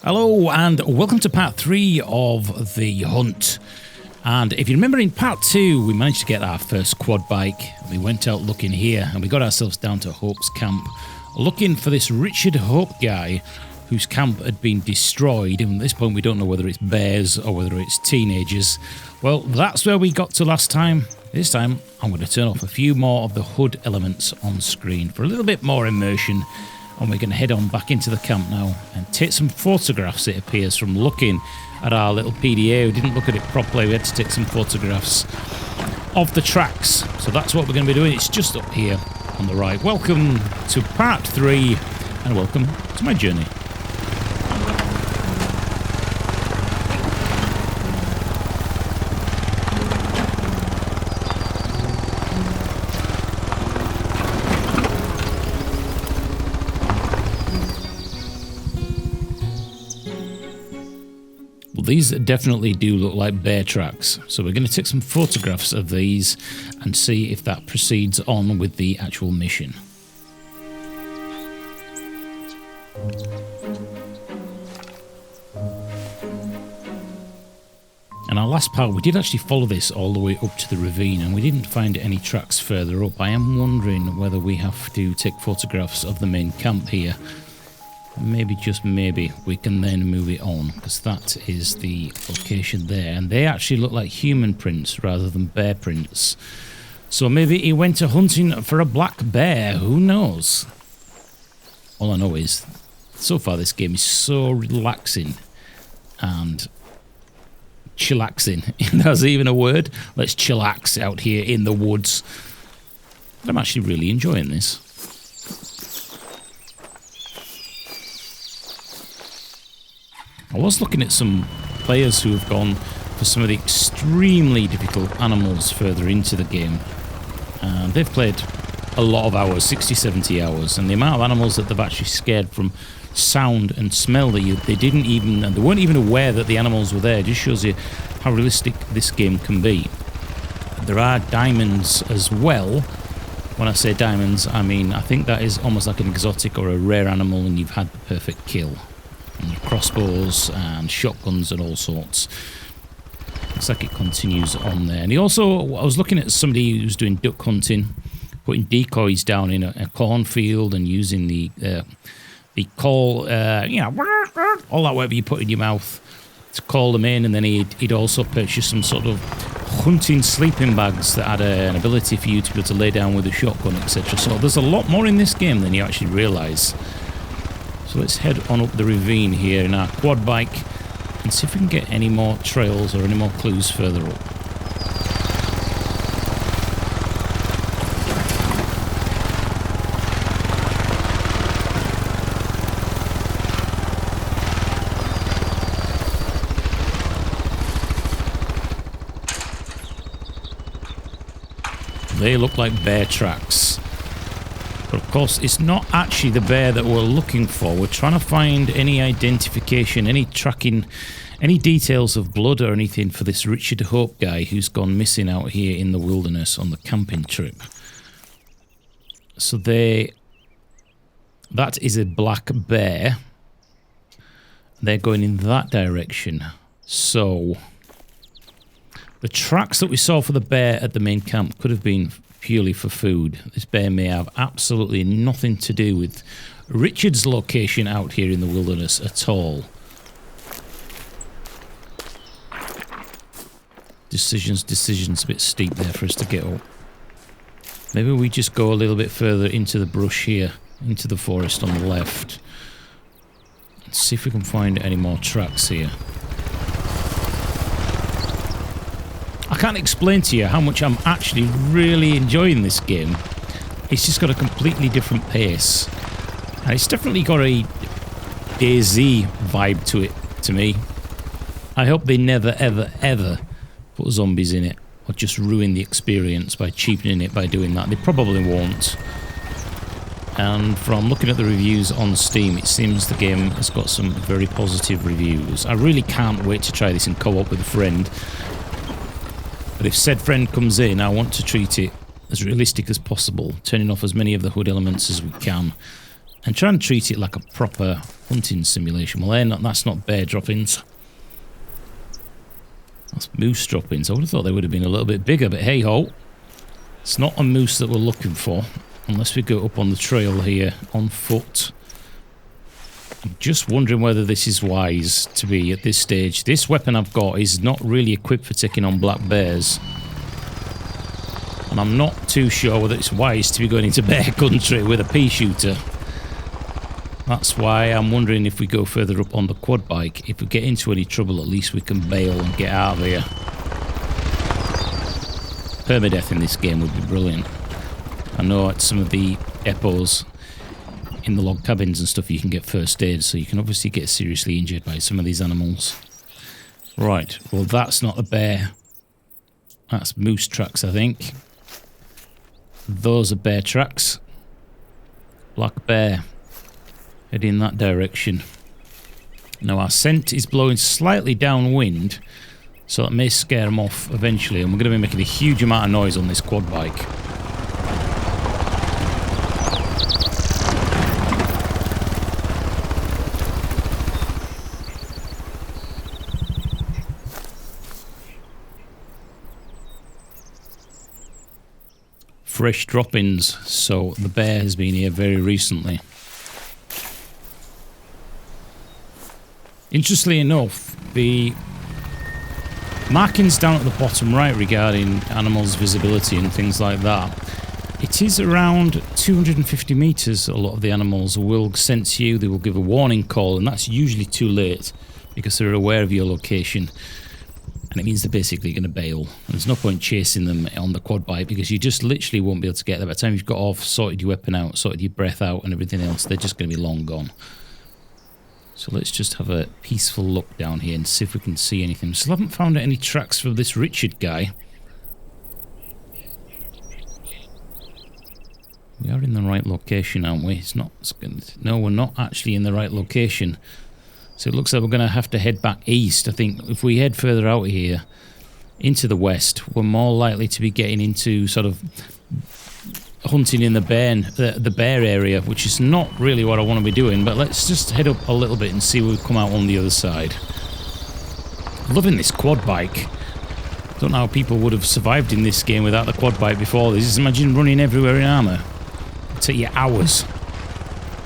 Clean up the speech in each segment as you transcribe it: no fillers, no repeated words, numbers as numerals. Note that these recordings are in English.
Hello and welcome to part 3 of the hunt. And if you remember in part 2 we managed to get our first quad bike. We went out looking here and we got ourselves down to Hope's camp looking for this Richard Hope guy whose camp had been destroyed, and at this point we don't know whether it's bears or whether it's teenagers. Well, that's where we got to last time. This time I'm going to turn off a few more of the HUD elements on screen for a little bit more immersion. And we're going to head on back into the camp now and take some photographs, it appears, from looking at our little PDA. We didn't look at it properly. We had to take some photographs of the tracks. So that's what we're going to be doing. It's just up here on the right. Welcome to part 3 and welcome to my journey. These definitely do look like bear tracks, so we're going to take some photographs of these and see if that proceeds on with the actual mission. In our last part we did actually follow this all the way up to the ravine and we didn't find any tracks further up. I am wondering whether we have to take photographs of the main camp here. Maybe, just maybe, we can then move it on, because that is the location there. And they actually look like human prints rather than bear prints. So maybe he went to hunting for a black bear, who knows? All I know is, so far this game is so relaxing and chillaxing. That's even a word. Let's chillax out here in the woods. I'm actually really enjoying this. I was looking at some players who have gone for some of the extremely difficult animals further into the game. And they've played a lot of hours, 60, 70 hours. And the amount of animals that they've actually scared from sound and smell that they didn't even, and they weren't even aware that the animals were there, just shows you how realistic this game can be. There are diamonds as well. When I say diamonds, I mean, I think that is almost like an exotic or a rare animal and you've had the perfect kill. And crossbows and shotguns and all sorts. Looks like it continues on there. And he also, I was looking at somebody who's doing duck hunting, putting decoys down in a cornfield and using the call, you know, all that whatever you put in your mouth to call them in. And then he'd also purchased some sort of hunting sleeping bags that had an ability for you to be able to lay down with a shotgun, etc. So there's a lot more in this game than you actually realise. So let's head on up the ravine here in our quad bike and see if we can get any more trails or any more clues further up. They look like bear tracks. But of course, it's not actually the bear that we're looking for. We're trying to find any identification, any tracking, any details of blood or anything for this Richard Hope guy who's gone missing out here in the wilderness on the camping trip. So that is a black bear. They're going in that direction. So the tracks that we saw for the bear at the main camp could have been purely for food. This bear may have absolutely nothing to do with Richard's location out here in the wilderness at all. Decisions a bit steep there for us to get up. Maybe we just go a little bit further into the brush here, into the forest on the left. Let's see if we can find any more tracks here. I can't explain to you how much I'm actually really enjoying this game. It's just got a completely different pace. And it's definitely got a DayZ vibe to it, to me. I hope they never, ever, ever put zombies in it or just ruin the experience by cheapening it by doing that. They probably won't. And from looking at the reviews on Steam, it seems the game has got some very positive reviews. I really can't wait to try this in co-op with a friend. But if said friend comes in, I want to treat it as realistic as possible, turning off as many of the HUD elements as we can. and try and treat it like a proper hunting simulation. Well, that's not bear droppings. That's moose droppings. I would have thought they would have been a little bit bigger, but hey-ho. It's not a moose that we're looking for, unless we go up on the trail here on foot. I'm just wondering whether this is wise to be at this stage. This weapon I've got is not really equipped for taking on black bears. And I'm not too sure whether it's wise to be going into bear country with a pea shooter. That's why I'm wondering if we go further up on the quad bike. If we get into any trouble, at least we can bail and get out of here. Permadeath in this game would be brilliant. I know at some of the depots in the log cabins and stuff you can get first aid, so you can obviously get seriously injured by some of these animals. Right, well that's not a bear. That's moose tracks, I think. Those are bear tracks. Black bear. Head in that direction. Now our scent is blowing slightly downwind, so that may scare them off eventually, and we're going to be making a huge amount of noise on this quad bike. Fresh droppings, so the bear has been here very recently. Interestingly enough, the markings down at the bottom right regarding animals' visibility and things like that, it is around 250 meters. A lot of the animals will sense you, they will give a warning call, and that's usually too late because they're aware of your location. And it means they're basically going to bail. And there's no point chasing them on the quad bike because you just literally won't be able to get there. By the time you've got off, sorted your weapon out, sorted your breath out and everything else, they're just going to be long gone. So let's just have a peaceful look down here and see if we can see anything. We still haven't found any tracks for this Richard guy. We are in the right location, aren't we? No, we're not actually in the right location. So it looks like we're going to have to head back east. I think if we head further out here into the west, we're more likely to be getting into sort of hunting in the bear area, which is not really what I want to be doing. But let's just head up a little bit and see where we come out on the other side. Loving this quad bike. Don't know how people would have survived in this game without the quad bike before this. Just imagine running everywhere in armour. It'd take you hours.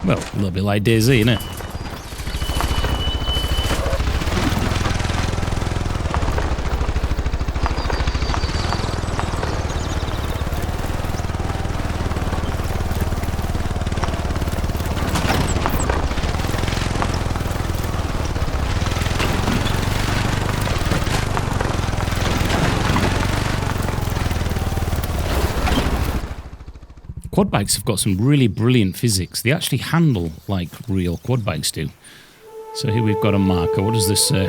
Well, a little bit like DayZ, innit? Quad bikes have got some really brilliant physics. They actually handle like real quad bikes do. So here we've got a marker. What does this say?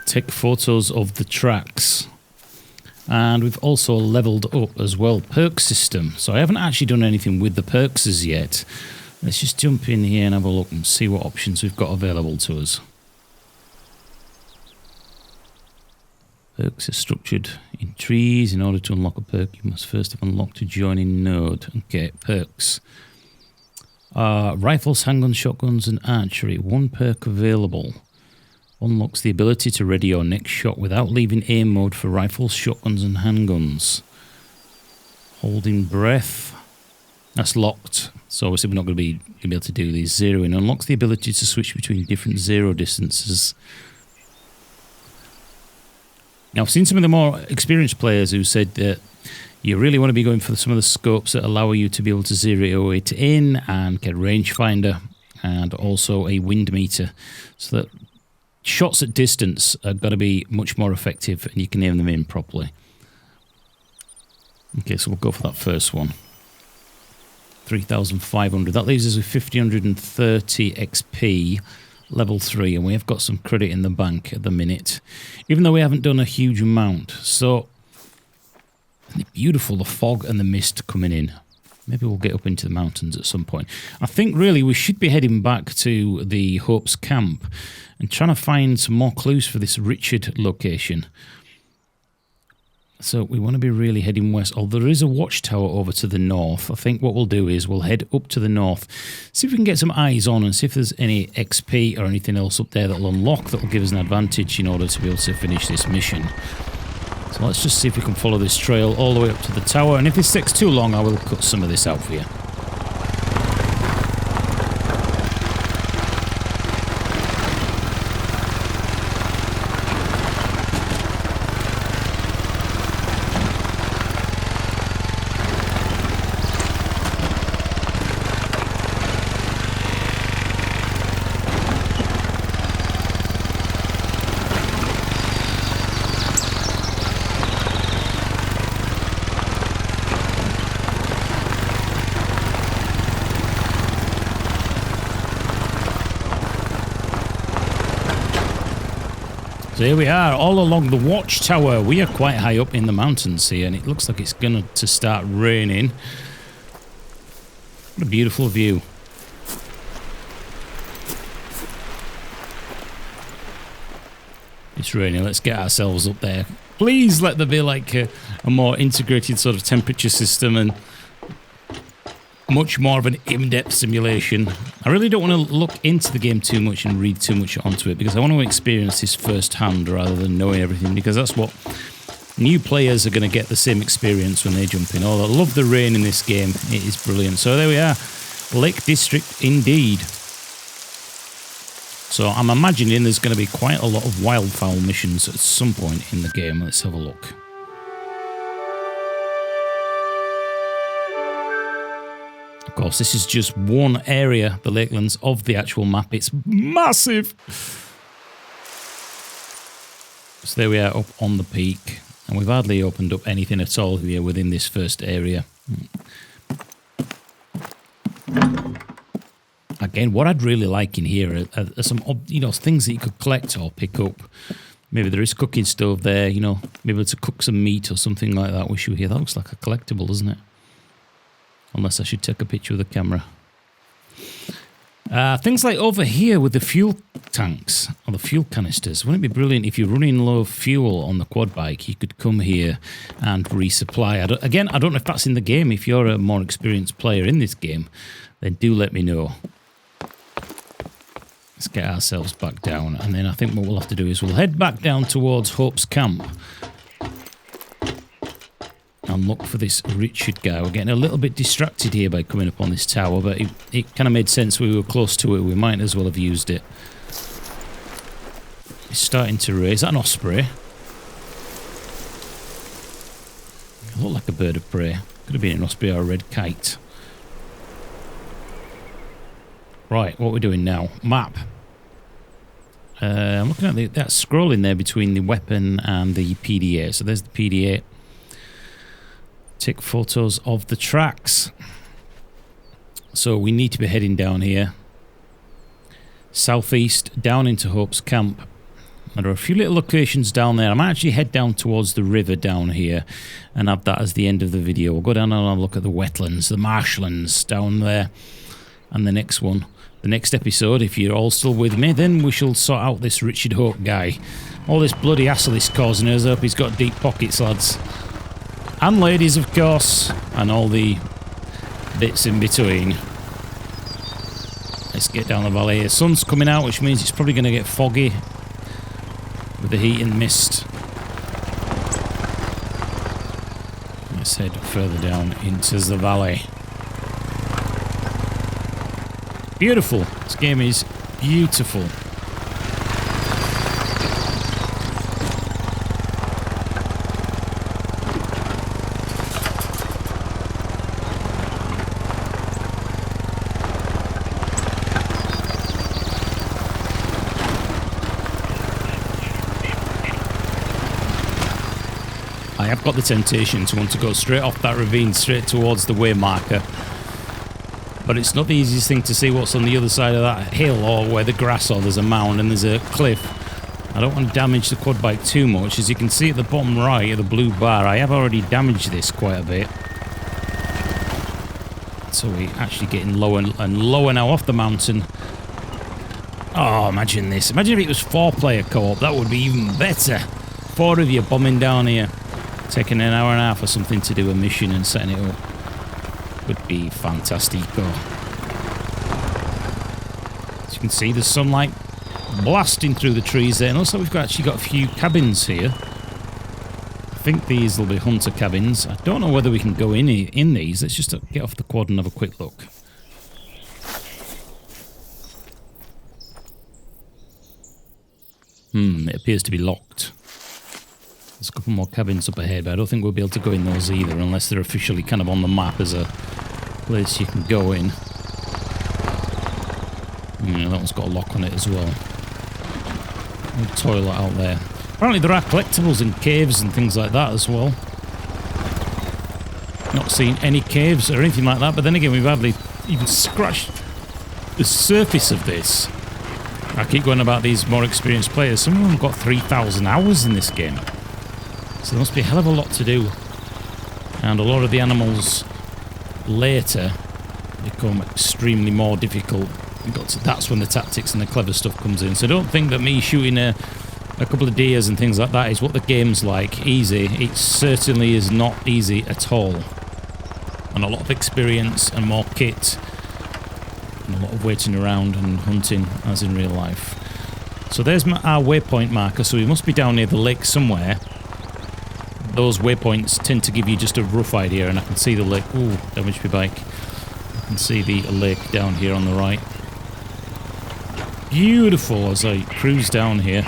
Take photos of the tracks. And we've also leveled up as well perk system. So I haven't actually done anything with the perks as yet. Let's just jump in here and have a look and see what options we've got available to us. Perks are structured in trees. In order to unlock a perk, you must first have unlocked a joining node. Okay, perks. Rifles, handguns, shotguns and archery. One perk available. Unlocks the ability to ready your next shot without leaving aim mode for rifles, shotguns and handguns. Holding breath. That's locked. So obviously we're not going to be able to do these. Zeroing. Unlocks the ability to switch between different zero distances. Now I've seen some of the more experienced players who said that you really want to be going for some of the scopes that allow you to be able to zero it in and get a rangefinder and also a wind meter so that shots at distance are going to be much more effective and you can aim them in properly. Okay, so we'll go for that first one. 3,500. That leaves us with 1,530 XP, level 3, and we have got some credit in the bank at the minute, even though we haven't done a huge amount. So, beautiful, the fog and the mist coming in. Maybe we'll get up into the mountains at some point. I think really we should be heading back to the Hope's camp and trying to find some more clues for this Richard location. So we want to be really heading west. Oh, there is a watchtower over to the north. I think what we'll do is we'll head up to the north, see if we can get some eyes on and see if there's any XP or anything else up there that'll unlock that will give us an advantage in order to be able to finish this mission. So let's just see if we can follow this trail all the way up to the tower. And if this takes too long, I will cut some of this out for you. So here we are, all along the watchtower. We are quite high up in the mountains here, and it looks like it's going to start raining. What a beautiful view. It's raining. Let's get ourselves up there. Please let there be like a more integrated sort of temperature system and much more of an in-depth simulation. I really don't want to look into the game too much and read too much onto it because I want to experience this firsthand rather than knowing everything, because that's what new players are going to get, the same experience when they jump in. Oh, I love the rain in this game. It is brilliant. So there we are. Lake District indeed. So I'm imagining there's going to be quite a lot of wildfowl missions at some point in the game. Let's have a look. Of course, this is just one area, the lakelands of the actual map. It's massive. So there we are up on the peak. And we've hardly opened up anything at all here within this first area. Again, what I'd really like in here are some, things that you could collect or pick up. Maybe there is a cooking stove there, maybe to cook some meat or something like that. Wish you were here. That looks like a collectible, doesn't it? Unless I should take a picture with the camera. Things like over here with the fuel tanks or the fuel canisters. Wouldn't it be brilliant if you're running low fuel on the quad bike, you could come here and resupply. I don't know if that's in the game. If you're a more experienced player in this game, then do let me know. Let's get ourselves back down. And then I think what we'll have to do is we'll head back down towards Hope's camp and look for this Richard guy. We're getting a little bit distracted here by coming up on this tower, but it kind of made sense. We were close to it. We might as well have used it. It's starting to raise. Is that an osprey? It looked like a bird of prey. Could have been an osprey or a red kite. Right, what we're doing now. Map. I'm looking at that scrolling there between the weapon and the PDA. So there's the PDA. Take photos of the tracks. So we need to be heading down here. Southeast, down into Hope's camp. And there are a few little locations down there. I might actually head down towards the river down here and have that as the end of the video. We'll go down and have a look at the wetlands, the marshlands down there. And the next one, the next episode, if you're all still with me, then we shall sort out this Richard Hope guy. All this bloody hassle he's causing us. I hope he's got deep pockets, lads. And ladies, of course, and all the bits in between. Let's get down the valley. The sun's coming out, which means it's probably going to get foggy with the heat and mist. Let's head further down into the valley. Beautiful. This game is beautiful. I've got the temptation to want to go straight off that ravine, straight towards the way marker. But it's not the easiest thing to see what's on the other side of that hill, or where the grass, or there's a mound and there's a cliff. I don't want to damage the quad bike too much. As you can see at the bottom right of the blue bar, I have already damaged this quite a bit. So we're actually getting lower and lower now off the mountain. Oh, imagine this. Imagine if it was 4-player co-op. That would be even better. 4 of you bombing down here. Taking an hour and a half or something to do a mission and setting it up. Would be fantastic. As you can see, the sunlight blasting through the trees there. And also we've actually got a few cabins here. I think these will be hunter cabins. I don't know whether we can go in these. Let's just get off the quad and have a quick look. It appears to be locked. There's a couple more cabins up ahead, but I don't think we'll be able to go in those either unless they're officially kind of on the map as a place you can go in. Yeah, that one's got a lock on it as well. A toilet out there. Apparently there are collectibles in caves and things like that as well. Not seen any caves or anything like that, but then again we've hardly even scratched the surface of this. I keep going about these more experienced players. Some of them have got 3,000 hours in this game. So there must be a hell of a lot to do. And a lot of the animals later become extremely more difficult. That's when the tactics and the clever stuff comes in. So don't think that me shooting a couple of deers and things like that is what the game's like. Easy. It certainly is not easy at all. And a lot of experience and more kit. And a lot of waiting around and hunting as in real life. So there's our waypoint marker. So we must be down near the lake somewhere. Those waypoints tend to give you just a rough idea. And I can see the lake. Ooh, damaged my bike. I can see the lake down here on the right. Beautiful as I cruise down here.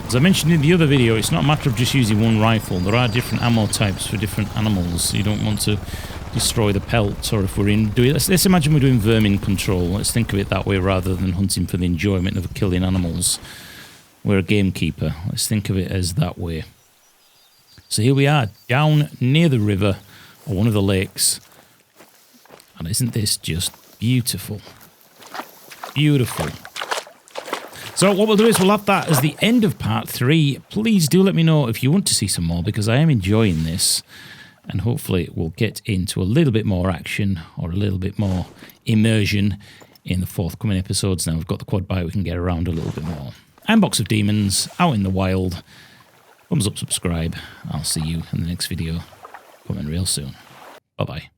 As I mentioned in the other video, it's not a matter of just using one rifle. There are different ammo types for different animals. You don't want to destroy the pelt, or if we're in doing... Let's imagine we're doing vermin control. Let's think of it that way rather than hunting for the enjoyment of killing animals. We're a gamekeeper. Let's think of it as that way. So here we are, down near the river, or one of the lakes. And isn't this just beautiful? Beautiful. So what we'll do is we'll have that as the end of part 3. Please do let me know if you want to see some more, because I am enjoying this. And hopefully we'll get into a little bit more action or a little bit more immersion in the forthcoming episodes. Now we've got the quad bike, we can get around a little bit more. I'm Box of Demons, out in the wild. Thumbs up, subscribe. I'll see you in the next video coming real soon. Bye-bye.